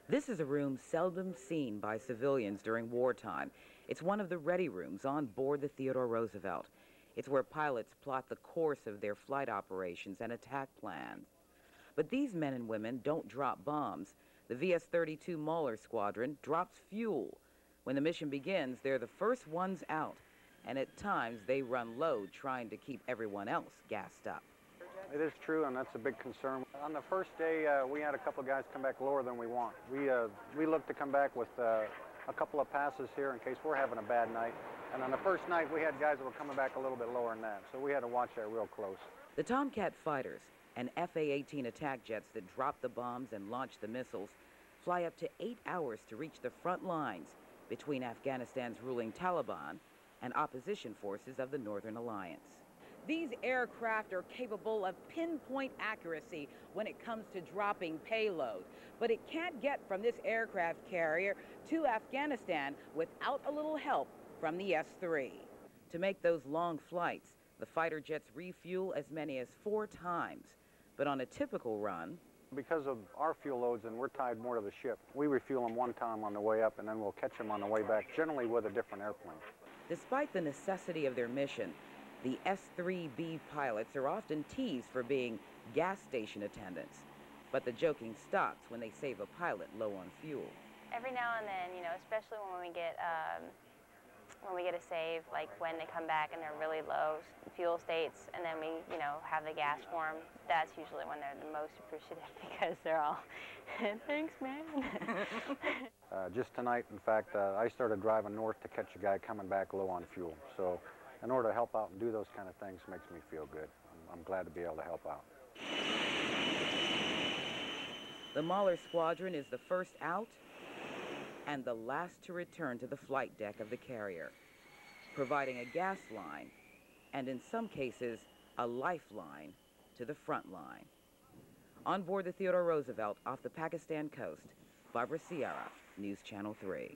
This is a room seldom seen by civilians during wartime. It's one of the ready rooms on board the Theodore Roosevelt. It's where pilots plot the course of their flight operations and attack plans. But these men and women don't drop bombs. The VS-32 Maulers squadron drops fuel. When the mission begins, they're the first ones out, and at times they run low trying to keep everyone else gassed up. It is true, and that's a big concern. On the first day, we had a couple of guys come back lower than we want. We look to come back with a couple of passes here in case we're having a bad night. And on the first night, we had guys that were coming back a little bit lower than that, so we had to watch that real close. The Tomcat fighters and FA-18 attack jets that drop the bombs and launch the missiles fly up to 8 hours to reach the front lines between Afghanistan's ruling Taliban and opposition forces of the Northern Alliance. These aircraft are capable of pinpoint accuracy when it comes to dropping payload, but it can't get from this aircraft carrier to Afghanistan without a little help from the S-3. To make those long flights, the fighter jets refuel as many as 4 times, but on a typical run, because of our fuel loads and we're tied more to the ship, we refuel them one time on the way up and then we'll catch them on the way back, generally with a different airplane. Despite the necessity of their mission, the S-3B pilots are often teased for being gas station attendants, but the joking stops when they save a pilot low on fuel. Every now and then, especially when we get a save, like when they come back and they're really low fuel states, and then we, have the gas for them, that's usually when they're the most appreciative because they're all, thanks, man. Just tonight, in fact, I started driving north to catch a guy coming back low on fuel. So in order to help out and do those kind of things makes me feel good. I'm glad to be able to help out. The Mauler squadron is the first out and the last to return to the flight deck of the carrier, providing a gas line and, in some cases, a lifeline to the front line. On board the Theodore Roosevelt off the Pakistan coast, Barbara Ciara, News Channel 3.